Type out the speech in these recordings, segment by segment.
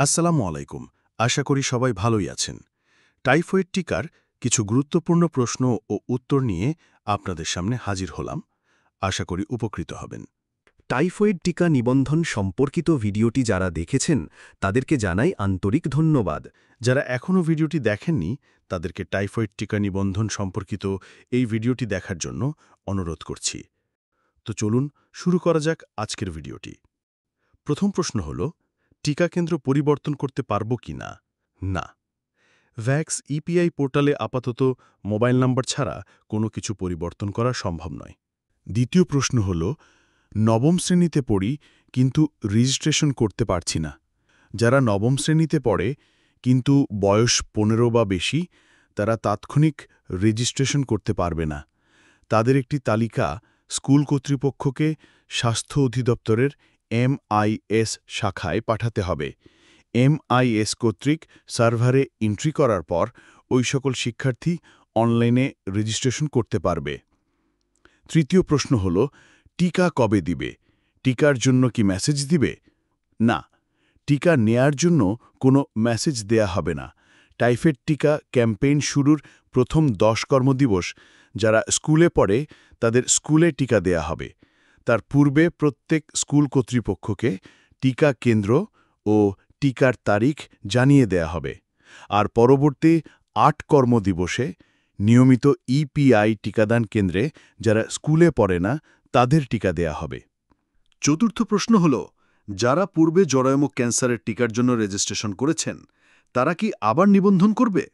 আসসালামু আলাইকুম। আশা করি সবাই ভালোই আছেন। টাইফয়েড টিকার কিছু গুরুত্বপূর্ণ প্রশ্ন ও উত্তর নিয়ে আপনাদের সামনে হাজির হলাম। আশা করি উপকৃত হবেন। টাইফয়েড টিকা নিবন্ধন সম্পর্কিত ভিডিওটি যারা দেখেছেন তাদেরকে জানাই আন্তরিক ধন্যবাদ। যারা এখনও ভিডিওটি দেখেননি তাদেরকে টাইফয়েড টিকা নিবন্ধন সম্পর্কিত এই ভিডিওটি দেখার জন্য অনুরোধ করছি। তো চলুন শুরু করা যাক আজকের ভিডিওটি। প্রথম প্রশ্ন হল, টিকা কেন্দ্র পরিবর্তন করতে পারব কি না? না। ভ্যাক্স ইপিআই পোর্টালে আপাতত মোবাইল নাম্বার ছাড়া কোনো কিছু পরিবর্তন করা সম্ভব নয়। দ্বিতীয় প্রশ্ন হল, নবম শ্রেণীতে পড়ি কিন্তু রেজিস্ট্রেশন করতে পারছি না। যারা নবম শ্রেণীতে পড়ে কিন্তু বয়স ১৫ বা বেশি, তারা তাৎক্ষণিক রেজিস্ট্রেশন করতে পারবে না। তাদের একটি তালিকা স্কুল কর্তৃপক্ষকে স্বাস্থ্য অধিদপ্তরের MIS শাখায় পাঠাতে হবে। MIS কর্তৃক সার্ভারে এন্ট্রি করার পর ওই সকল শিক্ষার্থী অনলাইনে রেজিস্ট্রেশন করতে পারবে। তৃতীয় প্রশ্ন হল, টিকা কবে দিবে? টিকার জন্য কি মেসেজ দিবে? না, টিকা নেয়ার জন্য কোনো মেসেজ দেয়া হবে না। টাইফয়েড টিকা ক্যাম্পেইন শুরুর প্রথম ১০ কর্মদিবস যারা স্কুলে পড়ে তাদের স্কুলে টিকা দেয়া হবে। তার পূর্বে প্রত্যেক স্কুল কর্তৃপক্ষকে টিকা কেন্দ্র ও টিকার তারিখ জানিয়ে দেয়া হবে। আর পরবর্তী ৮ কর্মদিবসে নিয়মিত ইপিআই টিকাদান কেন্দ্রে যারা স্কুলে পড়ে না তাদের টিকা দেয়া হবে। চতুর্থ প্রশ্ন হল, যারা পূর্বে জরায়ুমুখ ক্যান্সারের টিকার জন্য রেজিস্ট্রেশন করেছেন তারা কি আবার নিবন্ধন করবে?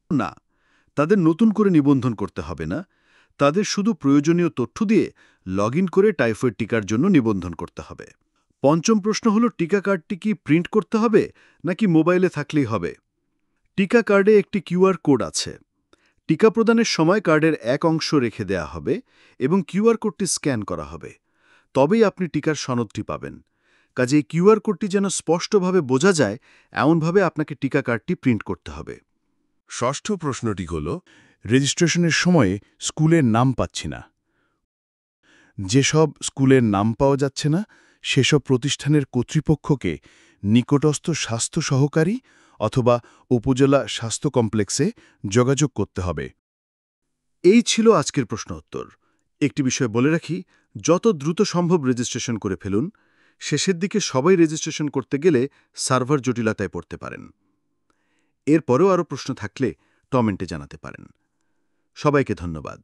না, তাদের নতুন করে নিবন্ধন করতে হবে না। তাদের শুধু প্রয়োজনীয় তথ্য দিয়ে লগইন করে টাইফয়েড টিকার জন্য নিবন্ধন করতে হবে। পঞ্চম প্রশ্ন হল, টিকা কার্ডটি কি প্রিন্ট করতে হবে নাকি মোবাইলে থাকলেই হবে? টিকা কার্ডে একটি কিউআর কোড আছে। টিকা প্রদানের সময় কার্ডের এক অংশ রেখে দেয়া হবে এবং কিউআর কোডটি স্ক্যান করা হবে। তবেই আপনি টিকার সনদটি পাবেন। কাজেই কিউআর কোডটি যেন স্পষ্টভাবে বোঝা যায় এমনভাবে আপনাকে টিকা কার্ডটি প্রিন্ট করতে হবে। ষষ্ঠ প্রশ্নটি হল, রেজিস্ট্রেশনের সময়ে স্কুলের নাম পাচ্ছি না। যেসব স্কুলের নাম পাওয়া যাচ্ছে না সেসব প্রতিষ্ঠানের কর্তৃপক্ষকে নিকটস্থ স্বাস্থ্য সহকারী অথবা উপজেলা স্বাস্থ্য কমপ্লেক্সে যোগাযোগ করতে হবে। এই ছিল আজকের প্রশ্ন উত্তর। একটি বিষয় বলে রাখি, যত দ্রুত সম্ভব রেজিস্ট্রেশন করে ফেলুন। শেষের দিকে সবাই রেজিস্ট্রেশন করতে গেলে সার্ভার জটিলতায় পড়তে পারেন। এরপরেও আরও প্রশ্ন থাকলে কমেন্টে জানাতে পারেন। সবাইকে ধন্যবাদ।